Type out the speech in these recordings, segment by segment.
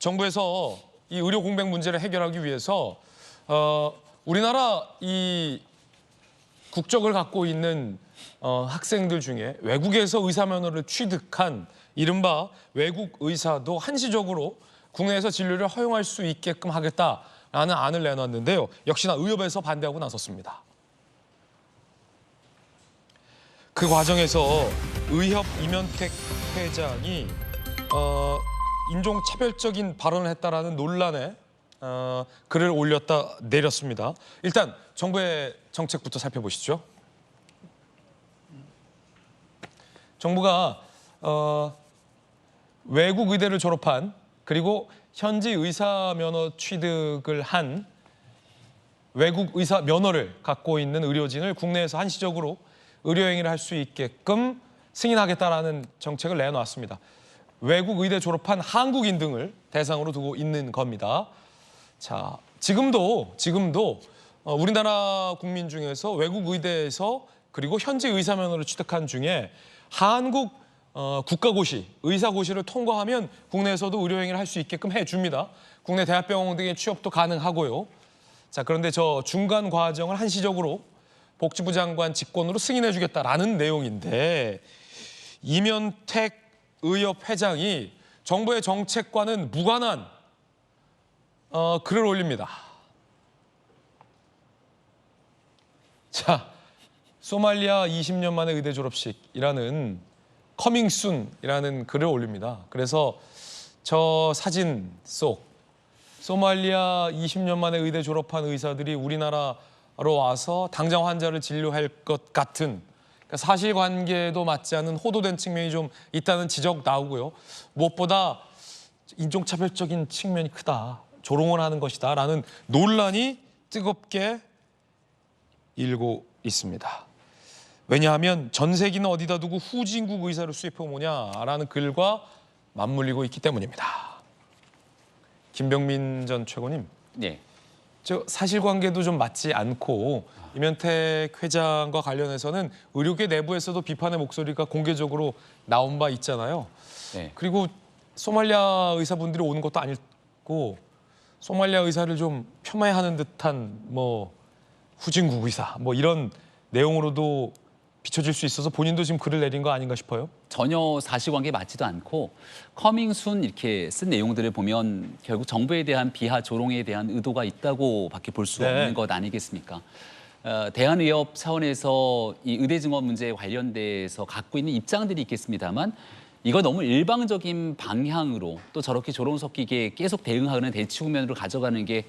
정부에서 이 의료 공백 문제를 해결하기 위해서 우리나라 이 국적을 갖고 있는 학생들 중에 외국에서 의사 면허를 취득한 이른바 외국 의사도 한시적으로 국내에서 진료를 허용할 수 있게끔 하겠다라는 안을 내놨는데요. 역시나 의협에서 반대하고 나섰습니다. 그 과정에서 의협 이면택 회장이 인종차별적인 발언을 했다라는 논란에 글을 올렸다 내렸습니다. 일단 정부의 정책부터 살펴보시죠. 정부가 외국 의대를 졸업한 그리고 현지 의사 면허 취득을 한 외국 의사 면허를 갖고 있는 의료진을 국내에서 한시적으로 의료 행위를 할 수 있게끔 승인하겠다라는 정책을 내놓았습니다. 외국 의대 졸업한 한국인 등을 대상으로 두고 있는 겁니다. 자, 지금도 우리나라 국민 중에서 외국 의대에서 그리고 현지 의사 면허를 취득한 중에 한국 국가고시, 의사고시를 통과하면 국내에서도 의료 행위를 할 수 있게끔 해줍니다. 국내 대학병원 등의 취업도 가능하고요. 자, 그런데 저 중간 과정을 한시적으로 복지부 장관 직권으로 승인해주겠다라는 내용인데 이면택 의협 회장이 정부의 정책과는 무관한 글을 올립니다. 자, 소말리아 20년 만에 의대 졸업식이라는 커밍순이라는 글을 올립니다. 그래서 저 사진 속 소말리아 20년 만에 의대 졸업한 의사들이 우리나라로 와서 당장 환자를 진료할 것 같은 사실관계도 맞지 않은 호도된 측면이 좀 있다는 지적 나오고요. 무엇보다 인종차별적인 측면이 크다. 조롱을 하는 것이다. 라는 논란이 뜨겁게 일고 있습니다. 왜냐하면 전세기는 어디다 두고 후진국 의사를 수입해오냐라는 글과 맞물리고 있기 때문입니다. 김병민 전 최고님. 네. 저 사실관계도 좀 맞지 않고 이면택 회장과 관련해서는 의료계 내부에서도 비판의 목소리가 공개적으로 나온 바 있잖아요. 네. 그리고 소말리아 의사분들이 오는 것도 아니고 소말리아 의사를 좀 폄하하는 듯한 뭐 후진국 의사 뭐 이런 내용으로도 비춰질 수 있어서 본인도 지금 글을 내린 거 아닌가 싶어요. 전혀 사실관계에 맞지도 않고 커밍순 이렇게 쓴 내용들을 보면 결국 정부에 대한 비하 조롱에 대한 의도가 있다고밖에 볼 수 없는 것 아니겠습니까? 대한의협 차원에서 이 의대 증원 문제에 관련돼서 갖고 있는 입장들이 있겠습니다만 이거 너무 일방적인 방향으로 또 저렇게 조롱 섞이게 계속 대응하는 대치 국면으로 가져가는 게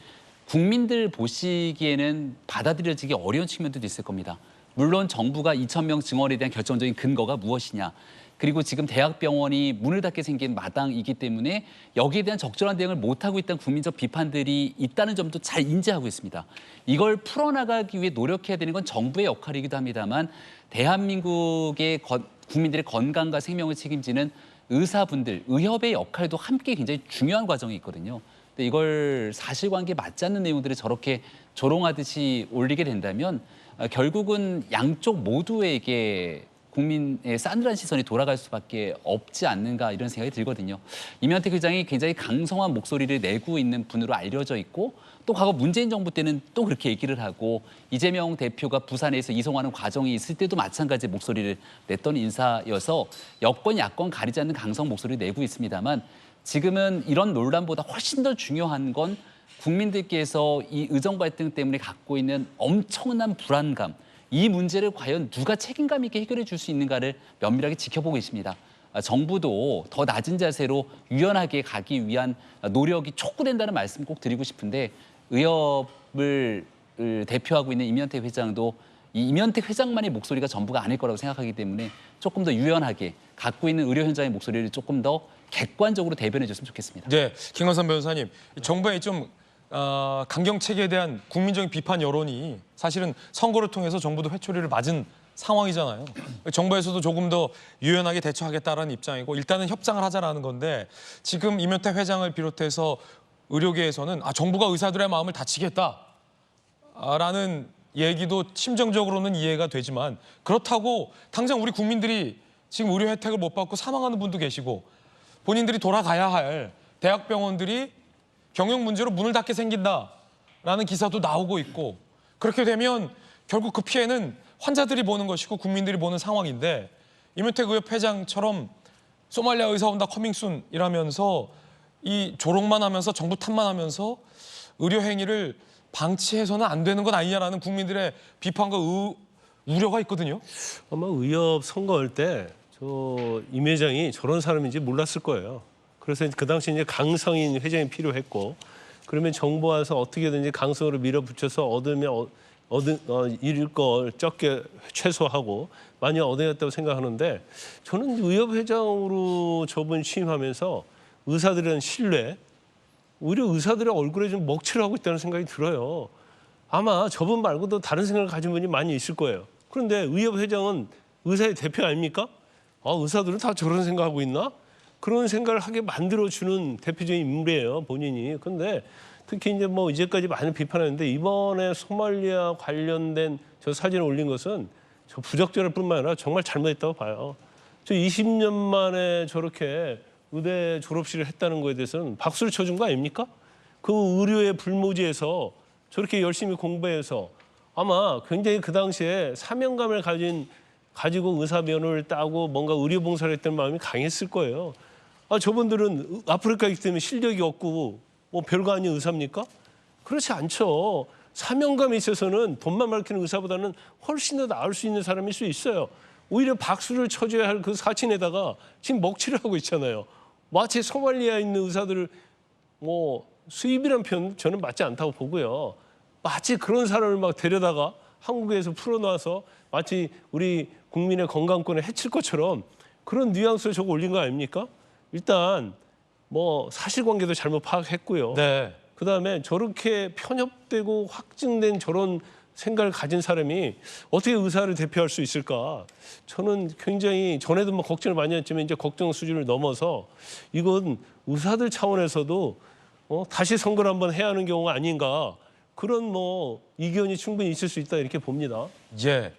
국민들 보시기에는 받아들여지기 어려운 측면도 있을 겁니다. 물론 정부가 2,000명 증원에 대한 결정적인 근거가 무엇이냐. 그리고 지금 대학병원이 문을 닫게 생긴 마당이기 때문에 여기에 대한 적절한 대응을 못하고 있다는 국민적 비판들이 있다는 점도 잘 인지하고 있습니다. 이걸 풀어나가기 위해 노력해야 되는 건 정부의 역할이기도 합니다만 대한민국의 국민들의 건강과 생명을 책임지는 의사분들, 의협의 역할도 함께 굉장히 중요한 과정이 있거든요. 근데 이걸 사실관계에 맞지 않는 내용들을 저렇게 조롱하듯이 올리게 된다면 결국은 양쪽 모두에게 국민의 싸늘한 시선이 돌아갈 수밖에 없지 않는가 이런 생각이 들거든요. 이면택 회장이 굉장히 강성한 목소리를 내고 있는 분으로 알려져 있고 또 과거 문재인 정부 때는 또 그렇게 얘기를 하고 이재명 대표가 부산에서 이송하는 과정이 있을 때도 마찬가지 목소리를 냈던 인사여서 여권 야권 가리지 않는 강성 목소리를 내고 있습니다만 지금은 이런 논란보다 훨씬 더 중요한 건 국민들께서 이 의정 갈등 때문에 갖고 있는 엄청난 불안감, 이 문제를 과연 누가 책임감 있게 해결해 줄 수 있는가를 면밀하게 지켜보고 있습니다. 정부도 더 낮은 자세로 유연하게 가기 위한 노력이 촉구된다는 말씀 꼭 드리고 싶은데 의협을 대표하고 있는 이면택 회장도 이 이면택 회장만의 목소리가 전부가 아닐 거라고 생각하기 때문에 조금 더 유연하게 갖고 있는 의료 현장의 목소리를 조금 더 객관적으로 대변해 줬으면 좋겠습니다. 네, 김광선 변호사님, 정부의 좀 강경 체계에 대한 국민적인 비판 여론이 사실은 선거를 통해서 정부도 회초리를 맞은 상황이잖아요. 정부에서도 조금 더 유연하게 대처하겠다는 입장이고 일단은 협상을 하자라는 건데 지금 이면택 회장을 비롯해서 의료계에서는 정부가 의사들의 마음을 다치겠다라는 얘기도 심정적으로는 이해가 되지만 그렇다고 당장 우리 국민들이 지금 의료 혜택을 못 받고 사망하는 분도 계시고 본인들이 돌아가야 할 대학병원들이 경영 문제로 문을 닫게 생긴다라는 기사도 나오고 있고 그렇게 되면 결국 그 피해는 환자들이 보는 것이고 국민들이 보는 상황인데 임윤택 의협 회장처럼 소말리아 의사 온다 커밍순 이라면서 이 조롱만 하면서 정부 탓만 하면서 의료 행위를 방치해서는 안 되는 건 아니냐라는 국민들의 비판과 우려가 있거든요. 아마 의협 선거할 때 저 임 회장이 저런 사람인지 몰랐을 거예요. 그래서 그 당시 이제 강성인 회장이 필요했고 그러면 정부 와서 어떻게든지 강성으로 밀어붙여서 얻으면 잃을 걸 적게 최소하고 많이 얻어냈다고 생각하는데 저는 의협 회장으로 저번 취임하면서 의사들에 대한 신뢰, 오히려 의사들의 얼굴에 좀 먹칠을 하고 있다는 생각이 들어요. 아마 저분 말고도 다른 생각을 가진 분이 많이 있을 거예요. 그런데 의협 회장은 의사의 대표 아닙니까? 의사들은 다 저런 생각하고 있나? 그런 생각을 하게 만들어주는 대표적인 인물이에요, 본인이. 그런데 특히 이제 뭐 이제까지 많이 비판했는데 이번에 소말리아 관련된 저 사진을 올린 것은 저 부적절할 뿐만 아니라 정말 잘못했다고 봐요. 저 20년 만에 저렇게 의대 졸업식을 했다는 거에 대해서는 박수를 쳐준 거 아닙니까? 그 의료의 불모지에서 저렇게 열심히 공부해서 아마 굉장히 그 당시에 사명감을 가지고 의사 면허를 따고 뭔가 의료 봉사를 했던 마음이 강했을 거예요. 저분들은 아프리카 있기 때문에 실력이 없고 뭐 별거 아닌 의사입니까? 그렇지 않죠. 사명감에 있어서는 돈만 밝히는 의사보다는 훨씬 더 나을 수 있는 사람일 수 있어요. 오히려 박수를 쳐줘야 할 그 사진에다가 지금 먹칠을 하고 있잖아요. 마치 소말리아에 있는 의사들을 뭐 수입이란 표현 저는 맞지 않다고 보고요. 마치 그런 사람을 막 데려다가 한국에서 풀어놔서 마치 우리 국민의 건강권을 해칠 것처럼 그런 뉘앙스를 저거 올린 거 아닙니까? 일단 뭐 사실관계도 잘못 파악했고요. 네. 그다음에 저렇게 편협되고 확증된 저런 생각을 가진 사람이 어떻게 의사를 대표할 수 있을까? 저는 굉장히 전에도 뭐 걱정을 많이 했지만 이제 걱정 수준을 넘어서 이건 의사들 차원에서도 다시 선거를 한번 해야 하는 경우가 아닌가 그런 뭐 이견이 충분히 있을 수 있다 이렇게 봅니다. 예.